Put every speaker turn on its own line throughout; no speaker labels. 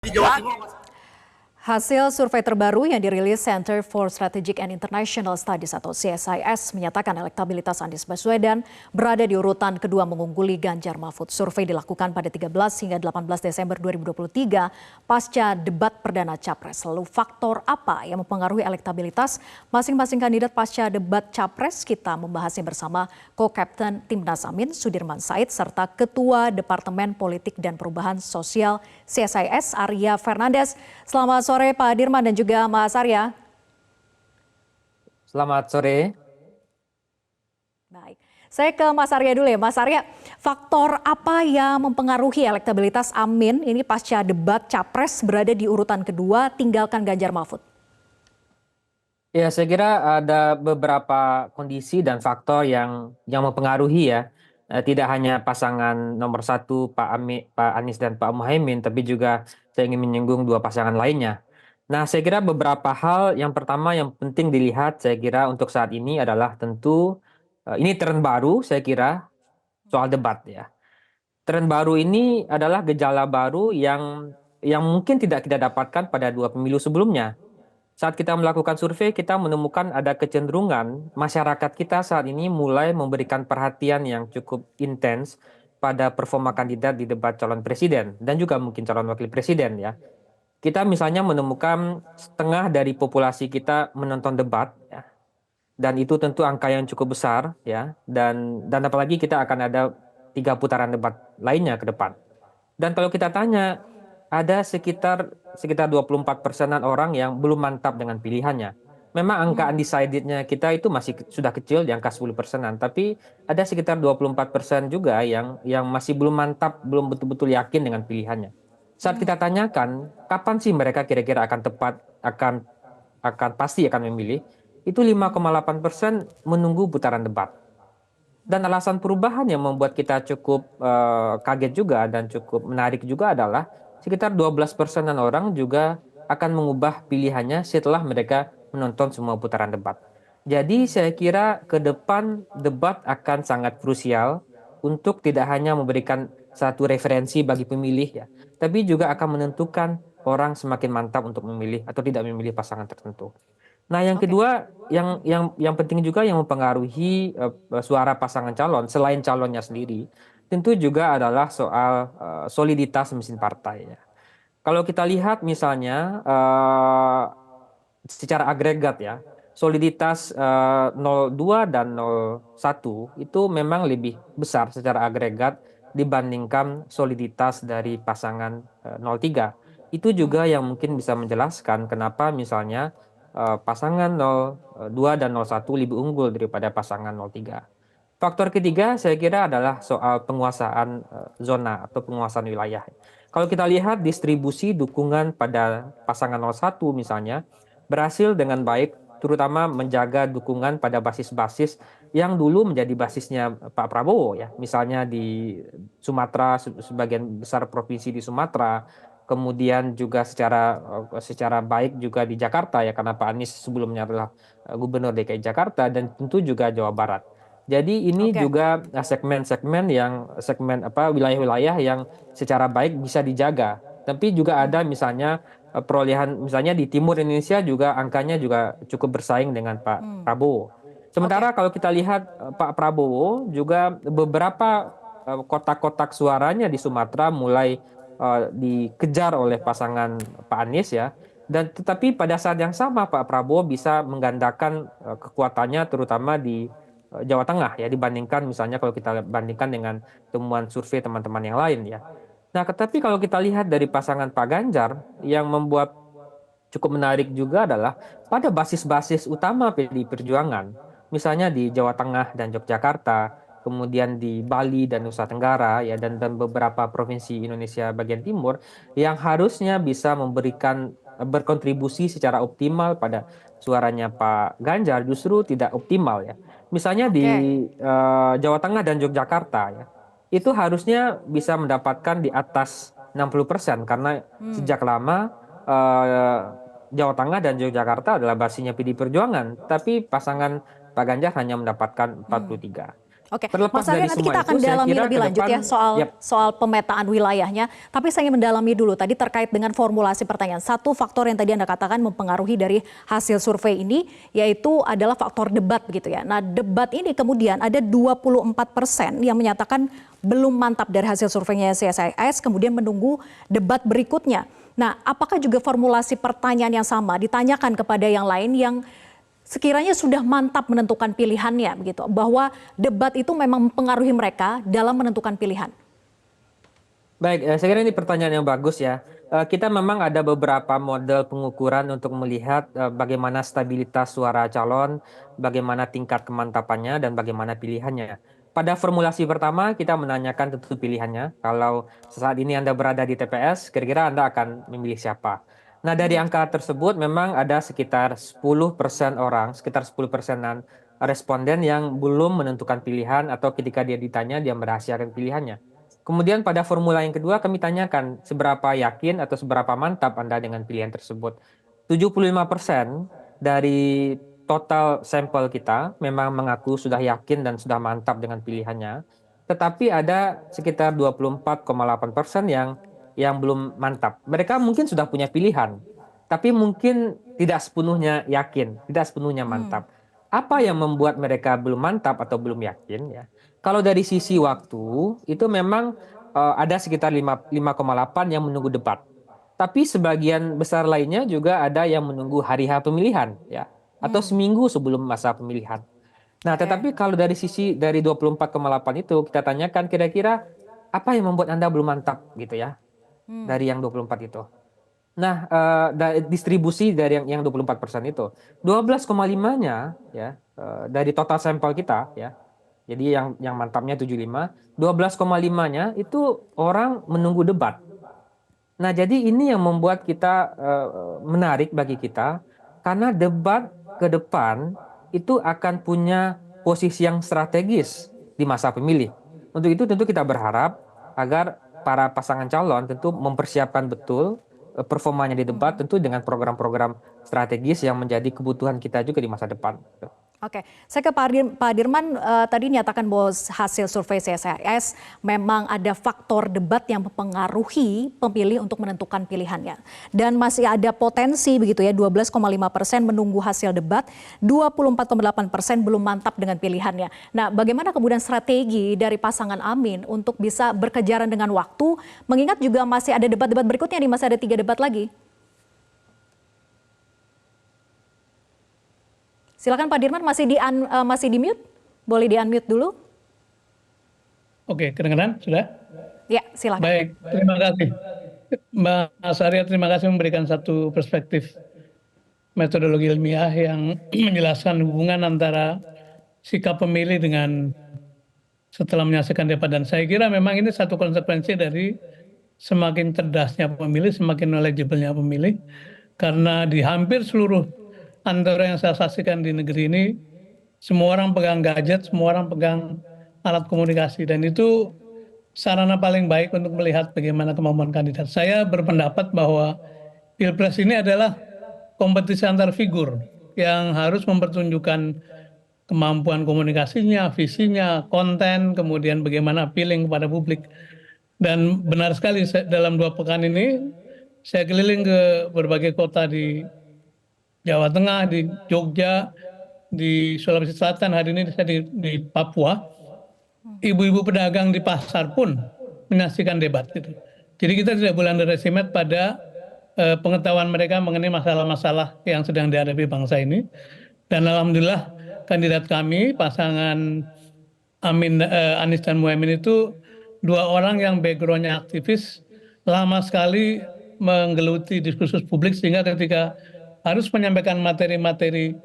Di Jawa Timur.
Hasil survei terbaru yang dirilis Center for Strategic and International Studies atau CSIS menyatakan elektabilitas Anies Baswedan berada di urutan kedua mengungguli Ganjar Mahfud. Survei dilakukan pada 13 hingga 18 Desember 2023 pasca debat perdana Capres. Lalu faktor apa yang mempengaruhi elektabilitas masing-masing kandidat pasca debat Capres? Kita membahasnya bersama Co-Captain Timnas Amin, Sudirman Said, serta Ketua Departemen Politik dan Perubahan Sosial CSIS, Arya Fernandes. Selamat sore Pak Dirman dan juga Mas Arya.
Selamat sore.
Baik, saya ke Mas Arya dulu ya. Mas Arya, faktor apa yang mempengaruhi elektabilitas Amin ini pasca debat Capres berada di urutan kedua tinggalkan Ganjar Mahfud?
Ya, saya kira ada beberapa kondisi dan faktor yang mempengaruhi ya. Tidak hanya pasangan nomor satu Pak Anies dan Pak Muhaimin, tapi juga saya ingin menyinggung dua pasangan lainnya. Nah, saya kira beberapa hal yang pertama yang penting dilihat saya kira untuk saat ini adalah tentu ini tren baru saya kira soal debat ya. Tren baru ini adalah gejala baru yang mungkin tidak kita dapatkan pada dua pemilu sebelumnya. Saat kita melakukan survei, kita menemukan ada kecenderungan masyarakat kita saat ini mulai memberikan perhatian yang cukup intens pada performa kandidat di debat calon presiden dan juga mungkin calon wakil presiden ya. Kita misalnya menemukan setengah dari populasi kita menonton debat ya. Dan itu tentu angka yang cukup besar ya. Dan apalagi kita akan ada 3 putaran debat lainnya ke depan. Dan kalau kita tanya, ada sekitar 24%-an orang yang belum mantap dengan pilihannya. Memang angka undecided-nya kita itu masih sudah kecil di angka 10%-an, tapi ada sekitar 24% juga yang masih belum mantap, belum betul-betul yakin dengan pilihannya. Saat kita tanyakan kapan sih mereka kira-kira akan tepat akan pasti akan memilih, itu 5,8% menunggu putaran debat. Dan alasan perubahan yang membuat kita cukup kaget juga dan cukup menarik juga adalah sekitar 12%-an orang juga akan mengubah pilihannya setelah mereka menonton semua putaran debat. Jadi saya kira ke depan debat akan sangat krusial untuk tidak hanya memberikan satu referensi bagi pemilih ya, tapi juga akan menentukan orang semakin mantap untuk memilih atau tidak memilih pasangan tertentu. Nah, yang
Oke.
kedua yang penting juga yang mempengaruhi suara pasangan calon selain calonnya sendiri, tentu juga adalah soal soliditas mesin partai ya. Kalau kita lihat misalnya secara agregat ya, soliditas 02 dan 01 itu memang lebih besar secara agregat dibandingkan soliditas dari pasangan 03. Itu juga yang mungkin bisa menjelaskan kenapa misalnya pasangan 02 dan 01 lebih unggul daripada pasangan 03. Faktor ketiga saya kira adalah soal penguasaan zona atau penguasaan wilayah. Kalau kita lihat distribusi dukungan pada pasangan 01 misalnya berhasil dengan baik terutama menjaga dukungan pada basis-basis yang dulu menjadi basisnya Pak Prabowo ya. Misalnya di Sumatera, sebagian besar provinsi di Sumatera, kemudian juga secara baik juga di Jakarta ya karena Pak Anies sebelumnya adalah Gubernur DKI Jakarta dan tentu juga Jawa Barat. Jadi ini
Oke.
juga segmen-segmen wilayah-wilayah yang secara baik bisa dijaga. Tapi juga ada misalnya perolehan misalnya di timur Indonesia juga angkanya juga cukup bersaing dengan Pak Prabowo.
Oke.
Sementara kalau kita lihat Pak Prabowo juga beberapa kotak-kotak suaranya di Sumatera mulai dikejar oleh pasangan Pak Anies ya. Dan tetapi pada saat yang sama Pak Prabowo bisa menggandakan kekuatannya terutama di Jawa Tengah ya dibandingkan misalnya kalau kita bandingkan dengan temuan survei teman-teman yang lain ya. Nah, tetapi kalau kita lihat dari pasangan Pak Ganjar yang membuat cukup menarik juga adalah pada basis-basis utama PDI Perjuangan, misalnya di Jawa Tengah dan Yogyakarta, kemudian di Bali dan Nusa Tenggara ya dan beberapa provinsi Indonesia bagian timur yang harusnya bisa memberikan berkontribusi secara optimal pada suaranya Pak Ganjar justru tidak optimal ya. Misalnya di
Oke.
Jawa Tengah dan Yogyakarta ya. Itu harusnya bisa mendapatkan di atas 60% karena sejak lama eh, Jawa Tengah dan Yogyakarta adalah basisnya PDI Perjuangan, tapi pasangan Pak Ganjar hanya mendapatkan 43.
Oke,
Terlepas
Mas Arya
dari
nanti
semua
kita
itu,
akan
saya
dalami
kira
lebih
ke
lanjut
depan,
ya soal
yap,
soal pemetaan wilayahnya. Tapi saya ingin mendalami dulu tadi terkait dengan formulasi pertanyaan. Satu faktor yang tadi Anda katakan mempengaruhi dari hasil survei ini yaitu adalah faktor debat begitu ya. Nah, debat ini kemudian ada 24% yang menyatakan belum mantap dari hasil surveinya CSIS, kemudian menunggu debat berikutnya. Nah, apakah juga formulasi pertanyaan yang sama ditanyakan kepada yang lain yang sekiranya sudah mantap menentukan pilihannya begitu, bahwa debat itu memang mempengaruhi mereka dalam menentukan pilihan?
baik, saya kira ini pertanyaan yang bagus ya. Kita memang ada beberapa model pengukuran untuk melihat bagaimana stabilitas suara calon, bagaimana tingkat kemantapannya, dan bagaimana pilihannya. Pada formulasi pertama, kita menanyakan tentu pilihannya. Kalau saat ini Anda berada di TPS, kira-kira Anda akan memilih siapa? Nah, dari angka tersebut memang ada sekitar 10% orang, sekitar 10%-an responden yang belum menentukan pilihan atau ketika dia ditanya, dia merahasiakan pilihannya. Kemudian pada formula yang kedua kami tanyakan seberapa yakin atau seberapa mantap Anda dengan pilihan tersebut. 75% dari total sampel kita memang mengaku sudah yakin dan sudah mantap dengan pilihannya. Tetapi ada sekitar 24,8% yang belum mantap. Mereka mungkin sudah punya pilihan, tapi mungkin tidak sepenuhnya yakin, tidak sepenuhnya
Hmm,
mantap. Apa yang membuat mereka belum mantap atau belum yakin ya? Kalau dari sisi waktu, itu memang ada sekitar 5,8 yang menunggu debat. Tapi sebagian besar lainnya juga ada yang menunggu hari H pemilihan, ya, atau
hmm,
seminggu sebelum masa pemilihan. Nah,
oke.
tetapi kalau dari sisi dari 24,8 itu kita tanyakan kira-kira apa yang membuat Anda belum mantap gitu ya
Hmm,
dari yang 24 itu. Nah, distribusi dari yang 24% itu, 12,5-nya ya dari total sampel kita ya. Jadi yang mantapnya 75, 12,5-nya itu orang menunggu debat. Nah, jadi ini yang membuat kita menarik bagi kita karena debat ke depan itu akan punya posisi yang strategis di masa pemilih. Untuk itu tentu kita berharap agar para pasangan calon tentu mempersiapkan betul performanya di debat
mhm.
tentu dengan program-program strategis yang menjadi kebutuhan kita juga di masa depan.
Oke, saya ke Pak Dirman, tadi nyatakan bahwa hasil survei CSIS memang ada faktor debat yang mempengaruhi pemilih untuk menentukan pilihannya. Dan masih ada potensi begitu ya, 12,5% menunggu hasil debat, 24,8% belum mantap dengan pilihannya. Nah, bagaimana kemudian strategi dari pasangan Amin untuk bisa berkejaran dengan waktu, mengingat juga masih ada debat-debat berikutnya nih, masih ada 3 debat lagi. Silakan Pak Dirman, masih di mute? Boleh di unmute dulu?
Oke, kedengaran sudah?
Ya, silakan.
Baik, terima kasih. Mas Arya, terima kasih memberikan satu perspektif metodologi ilmiah yang menjelaskan hubungan antara sikap pemilih dengan setelah menyaksikan debat. Dan saya kira memang ini satu konsekuensi dari semakin cerdasnya pemilih, semakin knowledgeable-nya pemilih. Karena di hampir seluruh antara yang saya saksikan di negeri ini, semua orang pegang gadget, semua orang pegang alat komunikasi. Dan itu sarana paling baik untuk melihat bagaimana kemampuan kandidat. Saya berpendapat bahwa Pilpres ini adalah kompetisi antar figur yang harus mempertunjukkan kemampuan komunikasinya, visinya, konten, kemudian bagaimana appealing kepada publik. Dan benar sekali dalam 2 pekan ini saya keliling ke berbagai kota di Jawa Tengah, di Jogja, di Sulawesi Selatan, hari ini saya di Papua. Ibu-ibu pedagang di pasar pun menyaksikan debat gitu. Jadi kita tidak boleh underestimate pada pengetahuan mereka mengenai masalah-masalah yang sedang dihadapi bangsa ini. Dan alhamdulillah kandidat kami pasangan Anies dan Muhaimin itu 2 orang yang backgroundnya aktivis, lama sekali menggeluti diskursus publik sehingga ketika harus menyampaikan materi-materi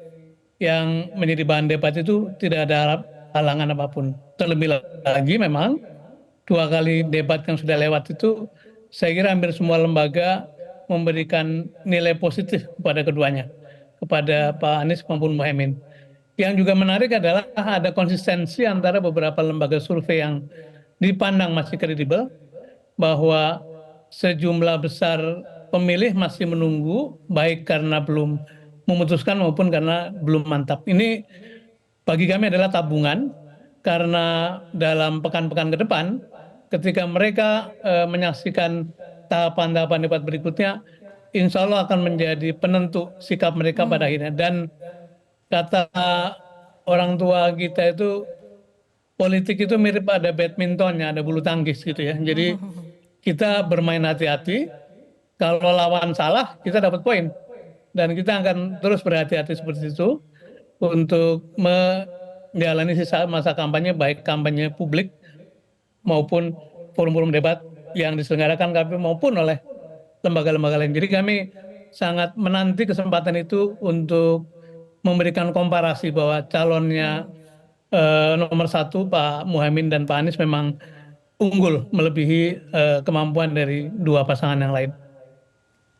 yang menjadi bahan debat itu tidak ada halangan apapun. Terlebih lagi memang 2 kali debat yang sudah lewat itu saya kira hampir semua lembaga memberikan nilai positif kepada keduanya, kepada Pak Anies maupun Muhaimin. Yang juga menarik adalah ada konsistensi antara beberapa lembaga survei yang dipandang masih kredibel, bahwa sejumlah besar pemilih masih menunggu, baik karena belum memutuskan maupun karena belum mantap. Ini bagi kami adalah tabungan, karena dalam pekan-pekan ke depan, ketika mereka menyaksikan tahapan-tahapan debat berikutnya, insya Allah akan menjadi penentu sikap mereka pada akhirnya. Dan kata orang tua kita itu, politik itu mirip ada badmintonnya, ada bulu tangkis gitu ya. Jadi kita bermain hati-hati, kalau lawan salah kita dapat poin. Dan kita akan terus berhati-hati seperti itu untuk menjalani sisa masa kampanye, baik kampanye publik maupun forum-forum debat yang diselenggarakan KPU maupun oleh lembaga-lembaga lain. Jadi kami sangat menanti kesempatan itu untuk memberikan komparasi bahwa calonnya nomor 1 Pak Muhaimin dan Pak Anies memang unggul melebihi kemampuan dari dua pasangan yang lain.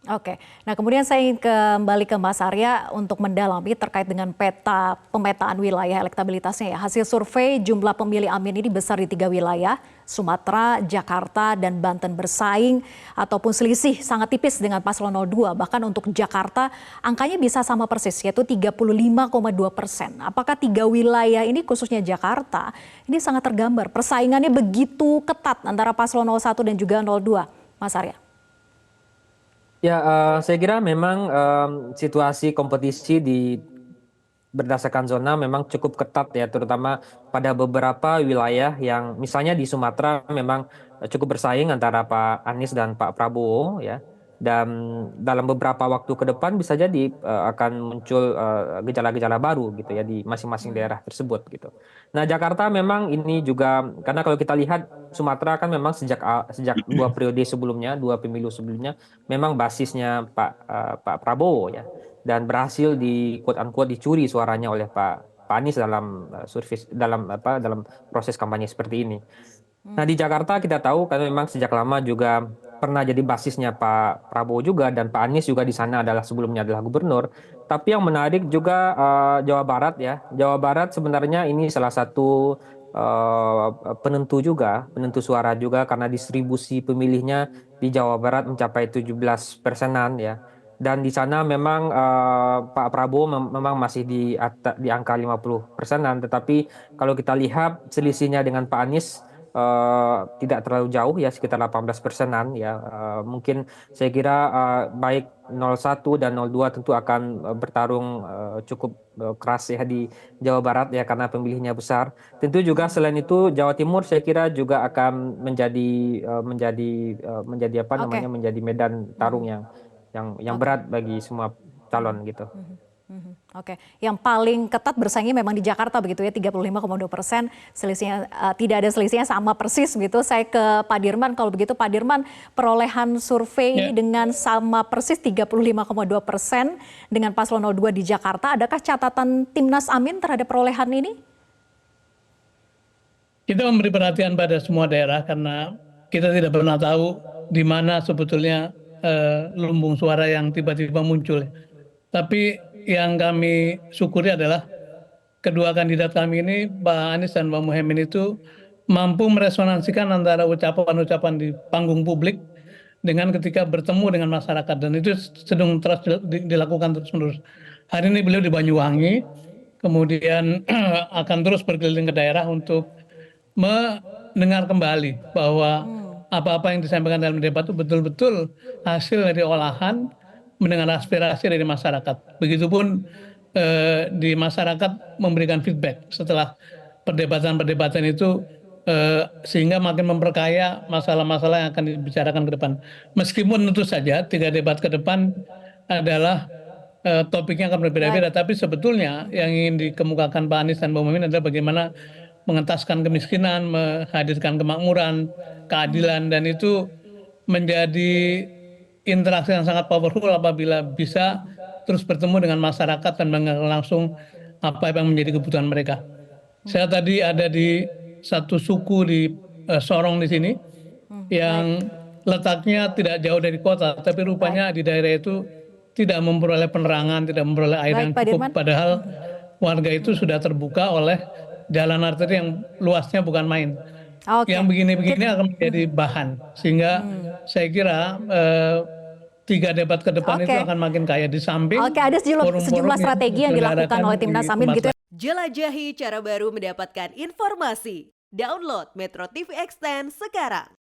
Oke, nah kemudian saya ingin kembali ke Mas Arya untuk mendalami terkait dengan pemetaan wilayah elektabilitasnya ya. Hasil survei jumlah pemilih Amin ini besar di 3 wilayah, Sumatera, Jakarta, dan Banten bersaing ataupun selisih sangat tipis dengan paslon 02. Bahkan untuk Jakarta angkanya bisa sama persis yaitu 35,2%. Apakah 3 wilayah ini khususnya Jakarta ini sangat tergambar persaingannya begitu ketat antara paslon 01 dan juga 02, Mas Arya?
Ya, saya kira memang situasi kompetisi berdasarkan zona memang cukup ketat ya, terutama pada beberapa wilayah yang misalnya di Sumatera memang cukup bersaing antara Pak Anies dan Pak Prabowo ya. Dan dalam beberapa waktu ke depan bisa jadi akan muncul gejala-gejala baru gitu ya di masing-masing daerah tersebut gitu. Nah, Jakarta memang ini juga karena kalau kita lihat Sumatera kan memang sejak 2 periode sebelumnya, 2 pemilu sebelumnya memang basisnya Pak Prabowo ya, dan berhasil di quote unquote dicuri suaranya oleh Pak Anies dalam survei dalam proses kampanye seperti ini. Nah, di Jakarta kita tahu kan memang sejak lama juga pernah jadi basisnya Pak Prabowo juga, dan Pak Anies juga di sana sebelumnya adalah gubernur. Tapi yang menarik juga Jawa Barat ya. Jawa Barat sebenarnya ini salah satu penentu suara juga karena distribusi pemilihnya di Jawa Barat mencapai 17%-an ya. Dan di sana memang Pak Prabowo memang masih di angka 50%-an, tetapi kalau kita lihat selisihnya dengan Pak Anies tidak terlalu jauh ya, sekitar 18%-an ya. Mungkin saya kira baik 01 dan 02 tentu akan bertarung cukup keras ya di Jawa Barat ya, karena pemilihnya besar. Tentu juga selain itu Jawa Timur saya kira juga akan menjadi apa namanya, menjadi medan tarung yang berat bagi semua calon gitu.
Oke, yang paling ketat bersaingnya memang di Jakarta begitu ya, 35,2%, selisihnya tidak ada selisihnya, sama persis begitu. Saya ke Pak Dirman, kalau begitu Pak Dirman, perolehan survei dengan sama persis 35,2% dengan paslon 02 di Jakarta, adakah catatan Timnas Amin terhadap perolehan ini?
Kita memberi perhatian pada semua daerah karena kita tidak pernah tahu di mana sebetulnya lumbung suara yang tiba-tiba muncul. Tapi yang kami syukuri adalah kedua kandidat kami ini, Pak Anies dan Pak Muhaimin, itu mampu meresonansikan antara ucapan-ucapan di panggung publik dengan ketika bertemu dengan masyarakat, dan itu sedang terus dilakukan terus-menerus. Hari ini beliau di Banyuwangi, kemudian akan terus berkeliling ke daerah untuk mendengar kembali bahwa apa-apa yang disampaikan dalam debat itu betul-betul hasil dari olahan, mendengar aspirasi dari masyarakat. Begitupun di masyarakat memberikan feedback setelah perdebatan-perdebatan itu, sehingga makin memperkaya masalah-masalah yang akan dibicarakan ke depan. Meskipun tentu saja 3 debat ke depan adalah topiknya akan berbeda-beda, tapi sebetulnya yang ingin dikemukakan Pak Anies dan Pak Muhaimin adalah bagaimana mengentaskan kemiskinan, menghadirkan kemakmuran, keadilan, dan itu menjadi interaksi yang sangat powerful apabila bisa terus bertemu dengan masyarakat dan mengenal langsung apa yang menjadi kebutuhan mereka. Saya tadi ada di satu suku di Sorong di sini, yang letaknya tidak jauh dari kota, tapi rupanya di daerah itu tidak memperoleh penerangan, tidak memperoleh air yang cukup, padahal warga itu sudah terbuka oleh jalan arteri yang luasnya bukan main. Yang begini-begini akan menjadi bahan, sehingga saya kira 3 debat ke depan itu akan makin kaya, di samping
ada sejumlah strategi yang dilakukan oleh Timnas Amin gitu ya.
Jelajahi cara baru mendapatkan informasi. Download Metro TV Extend sekarang.